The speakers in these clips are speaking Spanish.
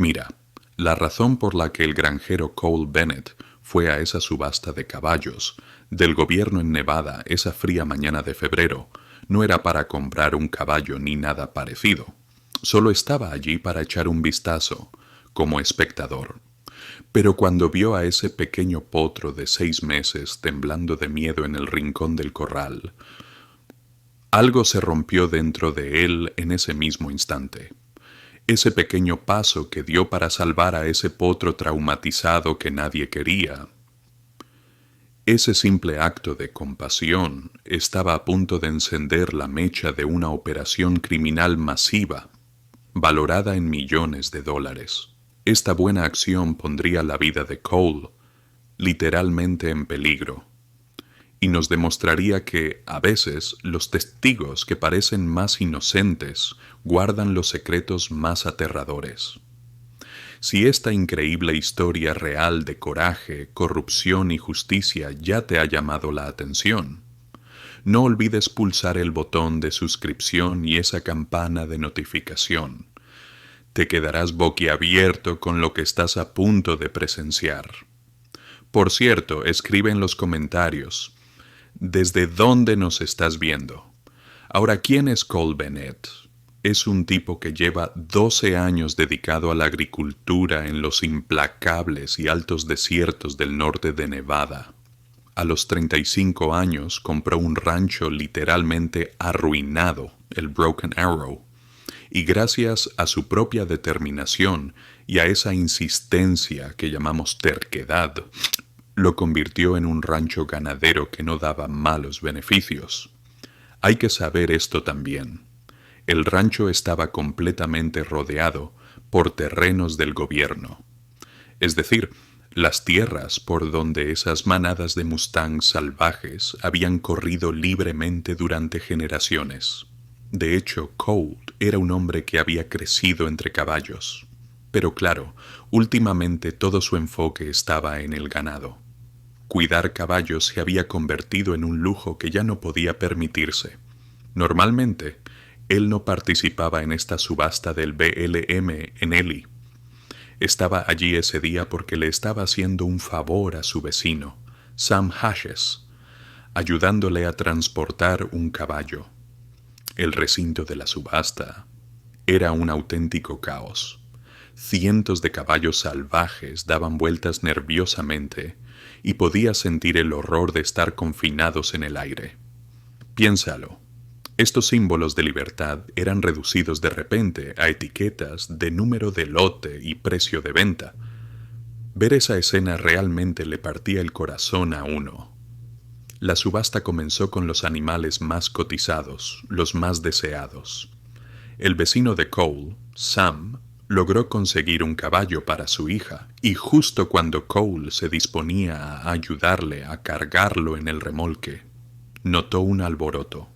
Mira, la razón por la que el granjero Cole Bennett fue a esa subasta de caballos del gobierno en Nevada esa fría mañana de febrero no era para comprar un caballo ni nada parecido. Solo estaba allí para echar un vistazo, como espectador. Pero cuando vio a ese pequeño potro de 6 meses temblando de miedo en el rincón del corral, algo se rompió dentro de él en ese mismo instante. Ese pequeño paso que dio para salvar a ese potro traumatizado que nadie quería. Ese simple acto de compasión estaba a punto de encender la mecha de una operación criminal masiva, valorada en millones de dólares. Esta buena acción pondría la vida de Cole literalmente en peligro, y nos demostraría que, a veces, los testigos que parecen más inocentes guardan los secretos más aterradores. Si esta increíble historia real de coraje, corrupción y justicia ya te ha llamado la atención, no olvides pulsar el botón de suscripción y esa campana de notificación. Te quedarás boquiabierto con lo que estás a punto de presenciar. Por cierto, escribe en los comentarios ¿desde dónde nos estás viendo? Ahora, ¿quién es Cole Bennett? Es un tipo que lleva 12 años dedicado a la agricultura en los implacables y altos desiertos del norte de Nevada. A los 35 años compró un rancho literalmente arruinado, el Broken Arrow, y gracias a su propia determinación y a esa insistencia que llamamos terquedad, lo convirtió en un rancho ganadero que no daba malos beneficios. Hay que saber esto también. El rancho estaba completamente rodeado por terrenos del gobierno. Es decir, las tierras por donde esas manadas de mustangs salvajes habían corrido libremente durante generaciones. De hecho, Cole era un hombre que había crecido entre caballos. Pero claro, últimamente todo su enfoque estaba en el ganado. Cuidar caballos se había convertido en un lujo que ya no podía permitirse. Normalmente, él no participaba en esta subasta del BLM en Ely. Estaba allí ese día porque le estaba haciendo un favor a su vecino, Sam Hashes, ayudándole a transportar un caballo. El recinto de la subasta era un auténtico caos. Cientos de caballos salvajes daban vueltas nerviosamente y podía sentir el horror de estar confinados en el aire. Piénsalo. Estos símbolos de libertad eran reducidos de repente a etiquetas de número de lote y precio de venta. Ver esa escena realmente le partía el corazón a uno. La subasta comenzó con los animales más cotizados, los más deseados. El vecino de Cole, Sam, logró conseguir un caballo para su hija, y justo cuando Cole se disponía a ayudarle a cargarlo en el remolque, notó un alboroto.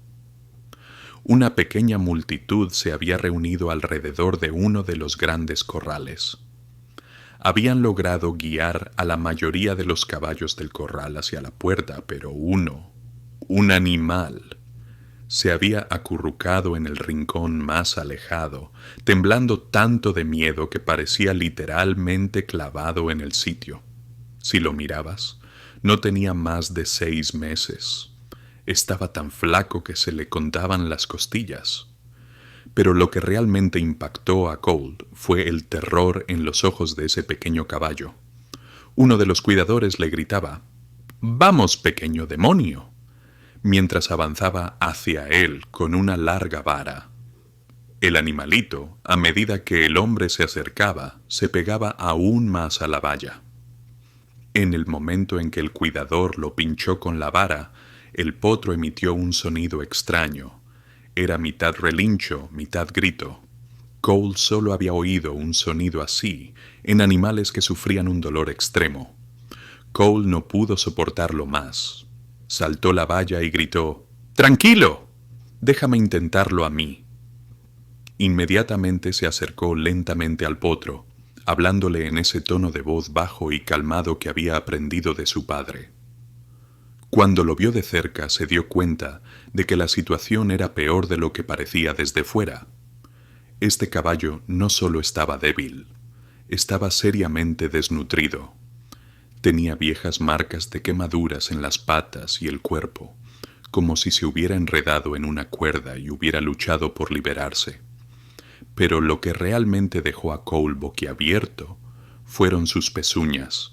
Una pequeña multitud se había reunido alrededor de uno de los grandes corrales. Habían logrado guiar a la mayoría de los caballos del corral hacia la puerta, pero un animal, se había acurrucado en el rincón más alejado, temblando tanto de miedo que parecía literalmente clavado en el sitio. Si lo mirabas, no tenía más de 6 meses. Estaba tan flaco que se le contaban las costillas. Pero lo que realmente impactó a Cole fue el terror en los ojos de ese pequeño caballo. Uno de los cuidadores le gritaba, «¡Vamos, pequeño demonio!», mientras avanzaba hacia él con una larga vara. El animalito, a medida que el hombre se acercaba, se pegaba aún más a la valla. En el momento en que el cuidador lo pinchó con la vara, el potro emitió un sonido extraño. Era mitad relincho, mitad grito. Cole solo había oído un sonido así en animales que sufrían un dolor extremo. Cole no pudo soportarlo más. Saltó la valla y gritó, «¡Tranquilo! Déjame intentarlo a mí». Inmediatamente se acercó lentamente al potro, hablándole en ese tono de voz bajo y calmado que había aprendido de su padre. Cuando lo vio de cerca se dio cuenta de que la situación era peor de lo que parecía desde fuera. Este caballo no solo estaba débil, Estaba seriamente desnutrido. Tenía viejas marcas de quemaduras en las patas y el cuerpo, como si se hubiera enredado en una cuerda y hubiera luchado por liberarse. Pero lo que realmente dejó a Cole boquiabierto fueron sus pezuñas.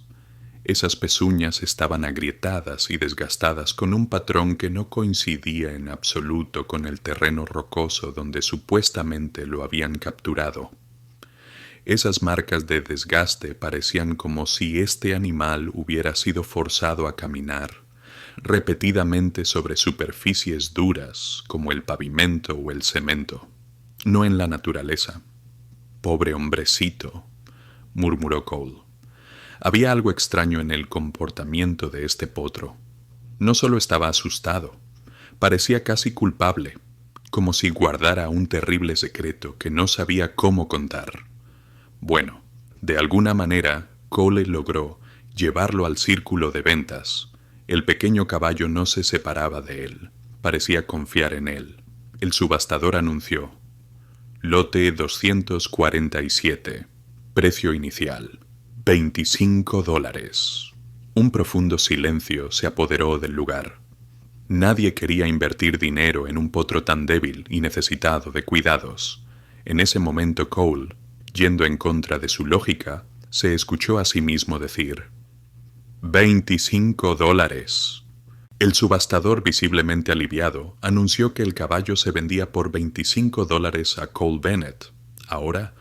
Esas pezuñas estaban agrietadas y desgastadas con un patrón que no coincidía en absoluto con el terreno rocoso donde supuestamente lo habían capturado. Esas marcas de desgaste parecían como si este animal hubiera sido forzado a caminar repetidamente sobre superficies duras como el pavimento o el cemento, no en la naturaleza. Pobre hombrecito, murmuró Cole. Había algo extraño en el comportamiento de este potro. No solo estaba asustado, parecía casi culpable, como si guardara un terrible secreto que no sabía cómo contar. Bueno, de alguna manera, Cole logró llevarlo al círculo de ventas. El pequeño caballo no se separaba de él, parecía confiar en él. El subastador anunció: lote 247, precio inicial, $25. Un profundo silencio se apoderó del lugar. Nadie quería invertir dinero en un potro tan débil y necesitado de cuidados. En ese momento Cole, yendo en contra de su lógica, se escuchó a sí mismo decir: $25. El subastador, visiblemente aliviado, anunció que el caballo se vendía por $25 a Cole Bennett. Ahora,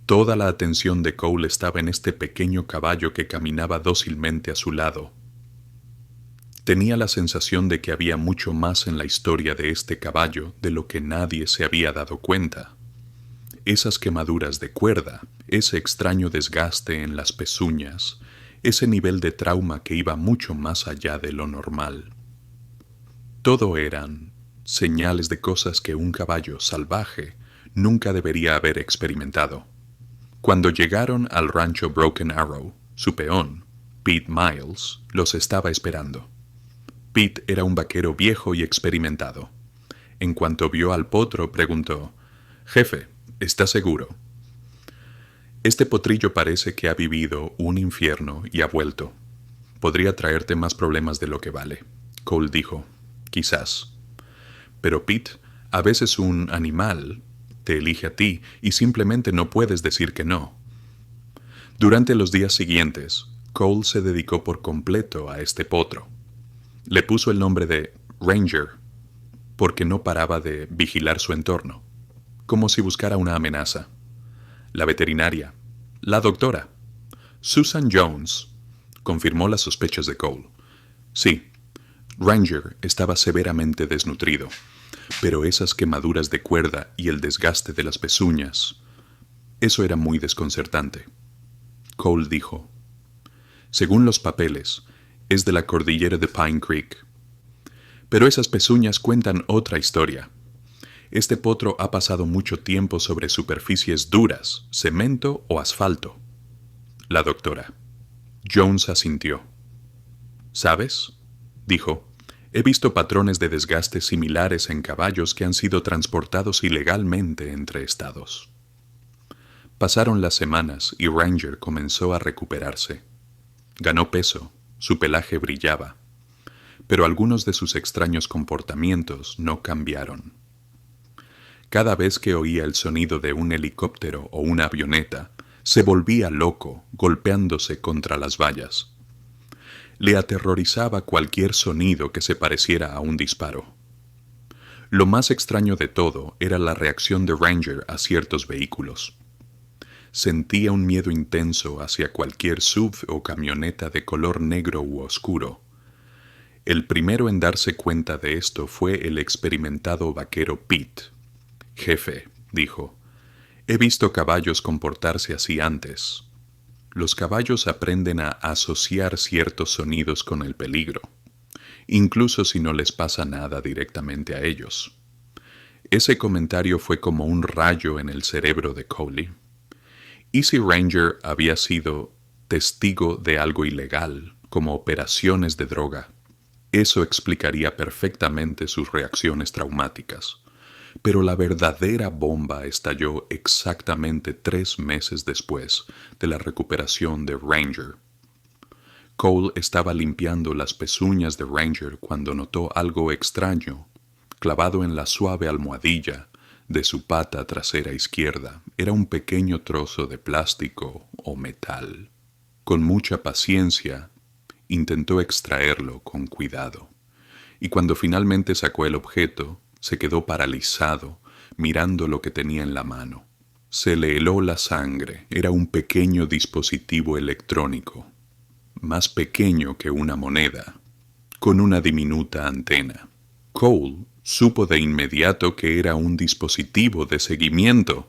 toda la atención de Cole estaba en este pequeño caballo que caminaba dócilmente a su lado. Tenía la sensación de que había mucho más en la historia de este caballo de lo que nadie se había dado cuenta. Esas quemaduras de cuerda, ese extraño desgaste en las pezuñas, ese nivel de trauma que iba mucho más allá de lo normal. Todo eran señales de cosas que un caballo salvaje nunca debería haber experimentado. Cuando llegaron al rancho Broken Arrow, su peón, Pete Miles, los estaba esperando. Pete era un vaquero viejo y experimentado. En cuanto vio al potro, preguntó: «Jefe, ¿está seguro?» «Este potrillo parece que ha vivido un infierno y ha vuelto. Podría traerte más problemas de lo que vale», Cole dijo. «Quizás. Pero Pete, a veces un animal te elige a ti y simplemente no puedes decir que no». Durante los días siguientes, Cole se dedicó por completo a este potro. Le puso el nombre de Ranger porque no paraba de vigilar su entorno, como si buscara una amenaza. La veterinaria, la doctora, Susan Jones, confirmó las sospechas de Cole. Sí, Ranger estaba severamente desnutrido, pero esas quemaduras de cuerda y el desgaste de las pezuñas, eso era muy desconcertante. Cole dijo: «Según los papeles, es de la cordillera de Pine Creek. Pero esas pezuñas cuentan otra historia. Este potro ha pasado mucho tiempo sobre superficies duras, cemento o asfalto». La doctora. Jones asintió. «¿Sabes?», dijo, «he visto patrones de desgaste similares en caballos que han sido transportados ilegalmente entre estados». Pasaron las semanas y Ranger comenzó a recuperarse. Ganó peso, su pelaje brillaba, pero algunos de sus extraños comportamientos no cambiaron. Cada vez que oía el sonido de un helicóptero o una avioneta, se volvía loco, golpeándose contra las vallas. Le aterrorizaba cualquier sonido que se pareciera a un disparo. Lo más extraño de todo era la reacción de Ranger a ciertos vehículos. Sentía un miedo intenso hacia cualquier SUV o camioneta de color negro u oscuro. El primero en darse cuenta de esto fue el experimentado vaquero Pete. «Jefe», dijo, «he visto caballos comportarse así antes. Los caballos aprenden a asociar ciertos sonidos con el peligro, incluso si no les pasa nada directamente a ellos». Ese comentario fue como un rayo en el cerebro de Cole. ¿Y si Ranger había sido testigo de algo ilegal, como operaciones de droga? Eso explicaría perfectamente sus reacciones traumáticas. Pero la verdadera bomba estalló exactamente 3 meses después de la recuperación de Ranger. Cole estaba limpiando las pezuñas de Ranger cuando notó algo extraño, clavado en la suave almohadilla de su pata trasera izquierda. Era un pequeño trozo de plástico o metal. Con mucha paciencia, intentó extraerlo con cuidado, y cuando finalmente sacó el objeto, se quedó paralizado mirando lo que tenía en la mano. Se le heló la sangre. Era un pequeño dispositivo electrónico, más pequeño que una moneda, con una diminuta antena. Cole supo de inmediato que era un dispositivo de seguimiento.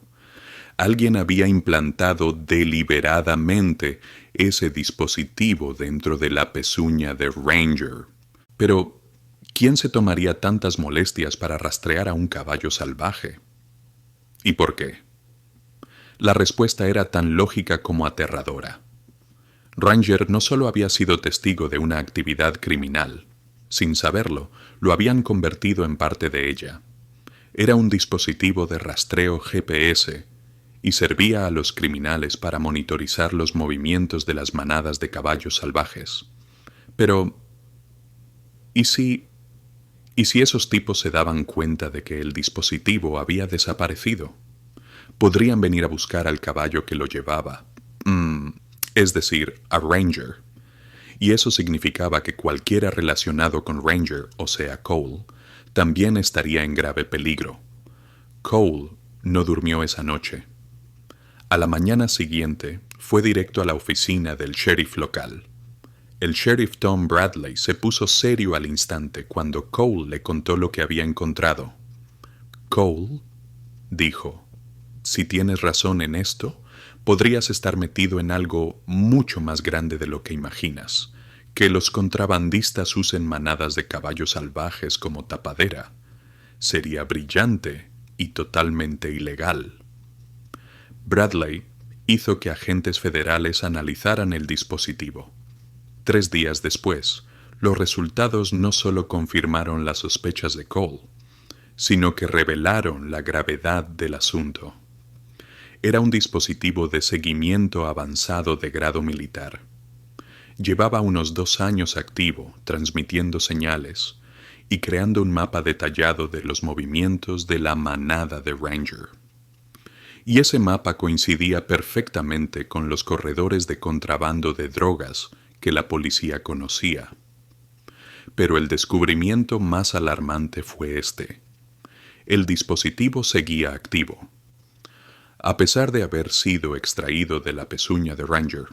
Alguien había implantado deliberadamente ese dispositivo dentro de la pezuña de Ranger. Pero, ¿quién se tomaría tantas molestias para rastrear a un caballo salvaje? ¿Y por qué? La respuesta era tan lógica como aterradora. Ranger no solo había sido testigo de una actividad criminal, sin saberlo, lo habían convertido en parte de ella. Era un dispositivo de rastreo GPS y servía a los criminales para monitorizar los movimientos de las manadas de caballos salvajes. Pero, ¿y si esos tipos se daban cuenta de que el dispositivo había desaparecido? Podrían venir a buscar al caballo que lo llevaba, es decir, a Ranger. Y eso significaba que cualquiera relacionado con Ranger, o sea, Cole, también estaría en grave peligro. Cole no durmió esa noche. A la mañana siguiente, fue directo a la oficina del sheriff local. El sheriff Tom Bradley se puso serio al instante cuando Cole le contó lo que había encontrado. Cole, dijo, si tienes razón en esto, podrías estar metido en algo mucho más grande de lo que imaginas. Que los contrabandistas usen manadas de caballos salvajes como tapadera sería brillante y totalmente ilegal. Bradley hizo que agentes federales analizaran el dispositivo. 3 días después, los resultados no solo confirmaron las sospechas de Cole, sino que revelaron la gravedad del asunto. Era un dispositivo de seguimiento avanzado de grado militar. Llevaba unos 2 años activo, transmitiendo señales y creando un mapa detallado de los movimientos de la manada de Ranger. Y ese mapa coincidía perfectamente con los corredores de contrabando de drogas que la policía conocía. Pero el descubrimiento más alarmante fue este. El dispositivo seguía activo. A pesar de haber sido extraído de la pezuña de Ranger,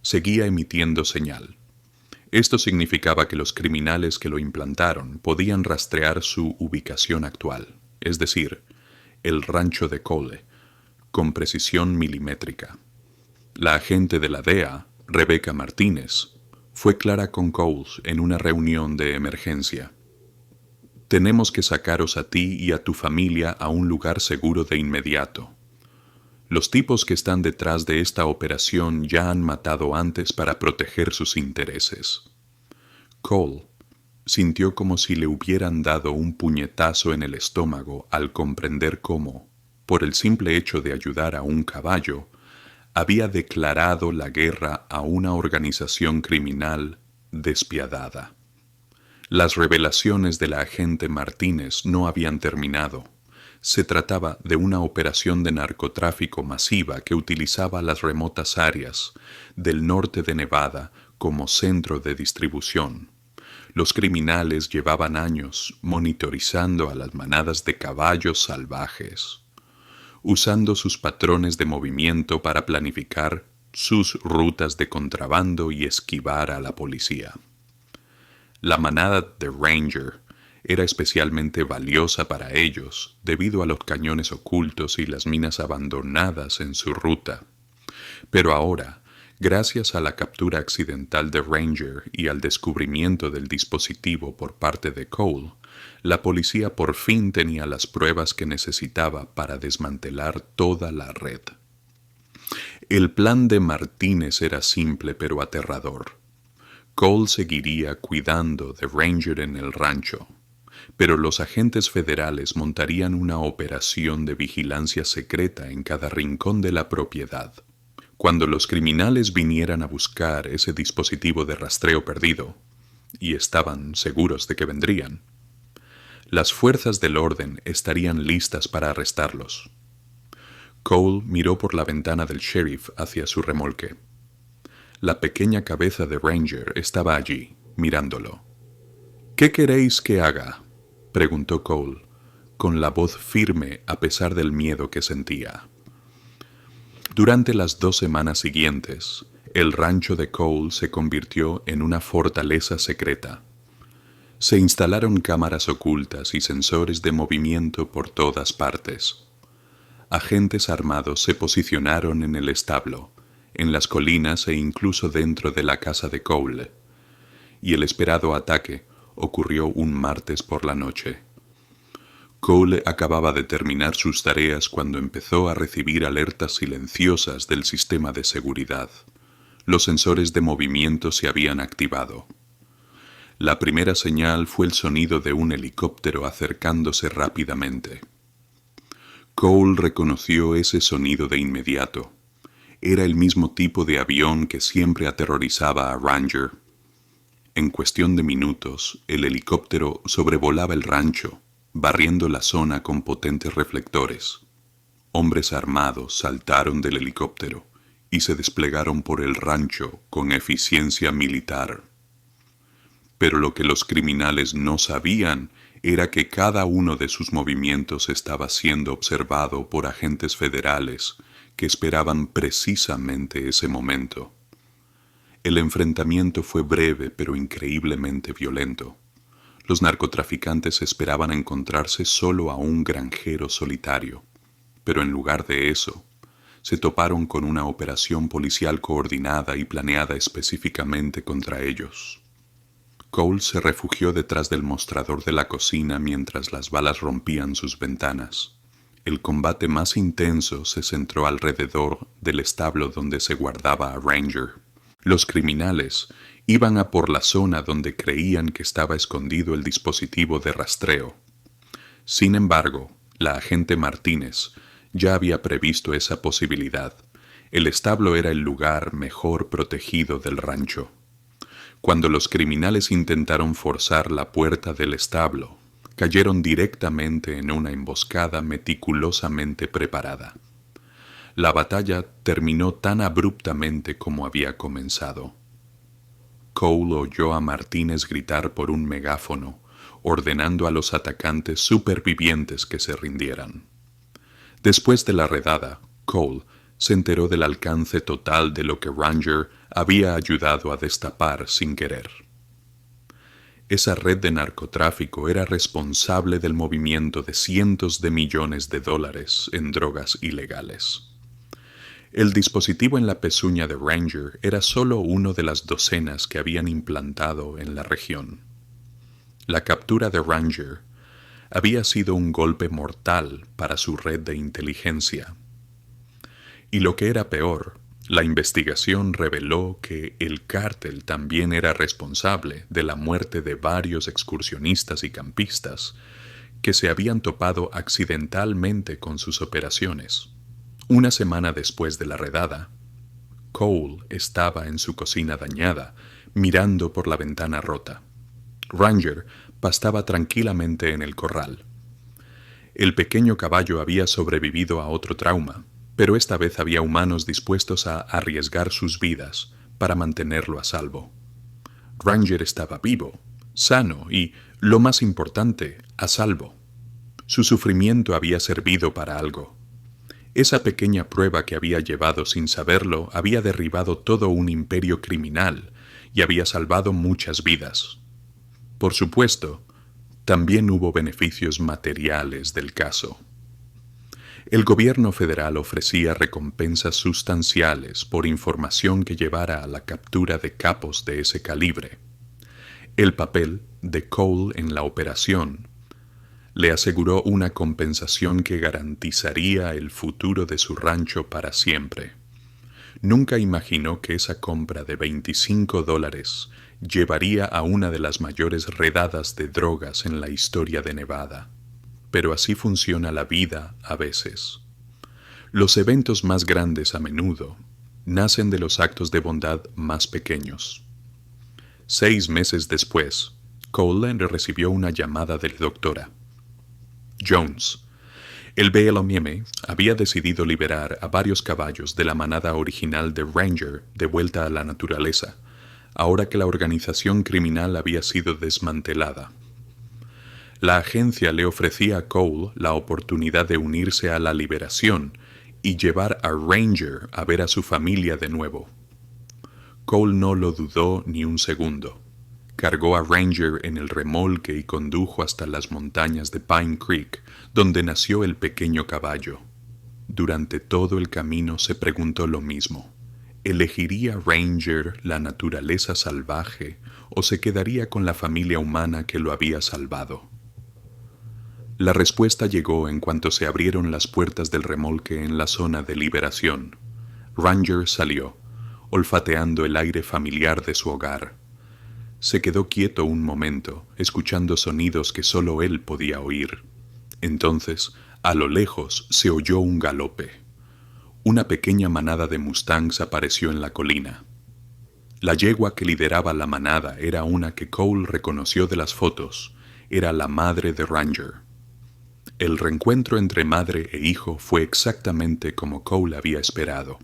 seguía emitiendo señal. Esto significaba que los criminales que lo implantaron podían rastrear su ubicación actual, es decir, el rancho de Cole, con precisión milimétrica. La agente de la DEA, Rebecca Martínez, fue clara con Cole en una reunión de emergencia. Tenemos que sacaros a ti y a tu familia a un lugar seguro de inmediato. Los tipos que están detrás de esta operación ya han matado antes para proteger sus intereses. Cole sintió como si le hubieran dado un puñetazo en el estómago al comprender cómo, por el simple hecho de ayudar a un caballo, había declarado la guerra a una organización criminal despiadada. Las revelaciones de la agente Martínez no habían terminado. Se trataba de una operación de narcotráfico masiva que utilizaba las remotas áreas del norte de Nevada como centro de distribución. Los criminales llevaban años monitorizando a las manadas de caballos salvajes, usando sus patrones de movimiento para planificar sus rutas de contrabando y esquivar a la policía. La manada de Ranger era especialmente valiosa para ellos debido a los cañones ocultos y las minas abandonadas en su ruta. Pero ahora, gracias a la captura accidental de Ranger y al descubrimiento del dispositivo por parte de Cole, la policía por fin tenía las pruebas que necesitaba para desmantelar toda la red. El plan de Martínez era simple pero aterrador. Cole seguiría cuidando de Ranger en el rancho. pero los agentes federales montarían una operación de vigilancia secreta en cada rincón de la propiedad. Cuando los criminales vinieran a buscar ese dispositivo de rastreo perdido, y estaban seguros de que vendrían, las fuerzas del orden estarían listas para arrestarlos. Cole miró por la ventana del sheriff hacia su remolque. La pequeña cabeza de Ranger estaba allí, mirándolo. «¿Qué queréis que haga?», preguntó Cole, con la voz firme a pesar del miedo que sentía. Durante las 2 semanas siguientes, el rancho de Cole se convirtió en una fortaleza secreta. Se instalaron cámaras ocultas y sensores de movimiento por todas partes. Agentes armados se posicionaron en el establo, en las colinas e incluso dentro de la casa de Cole, y el esperado ataque ocurrió un martes por la noche. Cole acababa de terminar sus tareas cuando empezó a recibir alertas silenciosas del sistema de seguridad. Los sensores de movimiento se habían activado. La primera señal fue el sonido de un helicóptero acercándose rápidamente. Cole reconoció ese sonido de inmediato. Era el mismo tipo de avión que siempre aterrorizaba a Ranger. En cuestión de minutos, el helicóptero sobrevolaba el rancho, barriendo la zona con potentes reflectores. Hombres armados saltaron del helicóptero y se desplegaron por el rancho con eficiencia militar. Pero lo que los criminales no sabían era que cada uno de sus movimientos estaba siendo observado por agentes federales que esperaban precisamente ese momento. El enfrentamiento fue breve pero increíblemente violento. Los narcotraficantes esperaban encontrarse solo a un granjero solitario, pero en lugar de eso, se toparon con una operación policial coordinada y planeada específicamente contra ellos. Cole se refugió detrás del mostrador de la cocina mientras las balas rompían sus ventanas. El combate más intenso se centró alrededor del establo donde se guardaba a Ranger. Los criminales iban a por la zona donde creían que estaba escondido el dispositivo de rastreo. Sin embargo, la agente Martínez ya había previsto esa posibilidad. El establo era el lugar mejor protegido del rancho. Cuando los criminales intentaron forzar la puerta del establo, cayeron directamente en una emboscada meticulosamente preparada. La batalla terminó tan abruptamente como había comenzado. Cole oyó a Martínez gritar por un megáfono, ordenando a los atacantes supervivientes que se rindieran. Después de la redada, Cole se enteró del alcance total de lo que Ranger había ayudado a destapar sin querer. Esa red de narcotráfico era responsable del movimiento de cientos de millones de dólares en drogas ilegales. El dispositivo en la pezuña de Ranger era solo uno de las docenas que habían implantado en la región. La captura de Ranger había sido un golpe mortal para su red de inteligencia. Y lo que era peor, la investigación reveló que el cártel también era responsable de la muerte de varios excursionistas y campistas que se habían topado accidentalmente con sus operaciones. Una semana después de la redada, Cole estaba en su cocina dañada, mirando por la ventana rota. Ranger pastaba tranquilamente en el corral. El pequeño caballo había sobrevivido a otro trauma, pero esta vez había humanos dispuestos a arriesgar sus vidas para mantenerlo a salvo. Ranger estaba vivo, sano y, lo más importante, a salvo. Su sufrimiento había servido para algo. Esa pequeña prueba que había llevado sin saberlo había derribado todo un imperio criminal y había salvado muchas vidas. Por supuesto, también hubo beneficios materiales del caso. El gobierno federal ofrecía recompensas sustanciales por información que llevara a la captura de capos de ese calibre. El papel de Cole en la operación le aseguró una compensación que garantizaría el futuro de su rancho para siempre. Nunca imaginó que esa compra de $25 llevaría a una de las mayores redadas de drogas en la historia de Nevada. Pero así funciona la vida a veces. Los eventos más grandes a menudo nacen de los actos de bondad más pequeños. 6 meses después, Cole recibió una llamada de la doctora Jones. El BLM había decidido liberar a varios caballos de la manada original de Ranger de vuelta a la naturaleza, ahora que la organización criminal había sido desmantelada. La agencia le ofrecía a Cole la oportunidad de unirse a la liberación y llevar a Ranger a ver a su familia de nuevo. Cole no lo dudó ni un segundo. Cargó a Ranger en el remolque y condujo hasta las montañas de Pine Creek, donde nació el pequeño caballo. Durante todo el camino se preguntó lo mismo. ¿Elegiría Ranger la naturaleza salvaje o se quedaría con la familia humana que lo había salvado? La respuesta llegó en cuanto se abrieron las puertas del remolque en la zona de liberación. Ranger salió, olfateando el aire familiar de su hogar. Se quedó quieto un momento, escuchando sonidos que solo él podía oír. Entonces, a lo lejos, se oyó un galope. Una pequeña manada de mustangs apareció en la colina. La yegua que lideraba la manada era una que Cole reconoció de las fotos. Era la madre de Ranger. El reencuentro entre madre e hijo fue exactamente como Cole había esperado.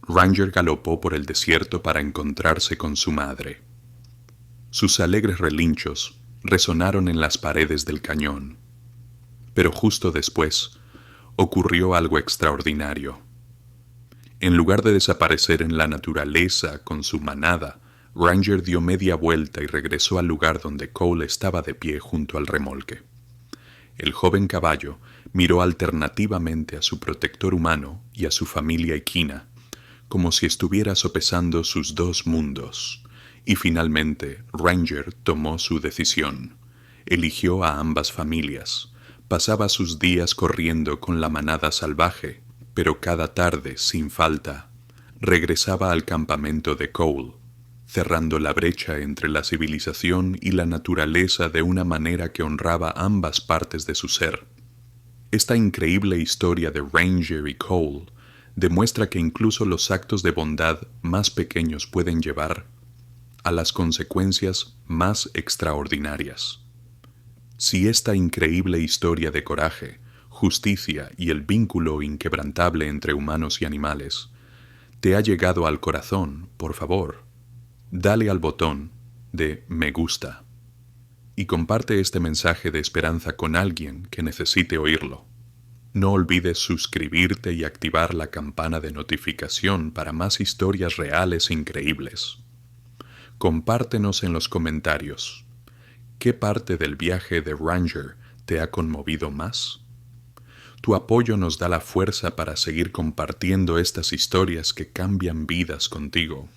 Ranger galopó por el desierto para encontrarse con su madre. Sus alegres relinchos resonaron en las paredes del cañón. Pero justo después ocurrió algo extraordinario. En lugar de desaparecer en la naturaleza con su manada, Ranger dio media vuelta y regresó al lugar donde Cole estaba de pie junto al remolque. El joven caballo miró alternativamente a su protector humano y a su familia equina, como si estuviera sopesando sus dos mundos. Y finalmente Ranger tomó su decisión. Eligió a ambas familias. Pasaba sus días corriendo con la manada salvaje, pero cada tarde, sin falta, regresaba al campamento de Cole, cerrando la brecha entre la civilización y la naturaleza de una manera que honraba ambas partes de su ser. Esta increíble historia de Ranger y Cole demuestra que incluso los actos de bondad más pequeños pueden llevar a las consecuencias más extraordinarias. Si esta increíble historia de coraje, justicia y el vínculo inquebrantable entre humanos y animales te ha llegado al corazón, por favor, dale al botón de me gusta y comparte este mensaje de esperanza con alguien que necesite oírlo. No olvides suscribirte y activar la campana de notificación para más historias reales e increíbles. Compártenos en los comentarios. ¿Qué parte del viaje de Ranger te ha conmovido más? Tu apoyo nos da la fuerza para seguir compartiendo estas historias que cambian vidas contigo.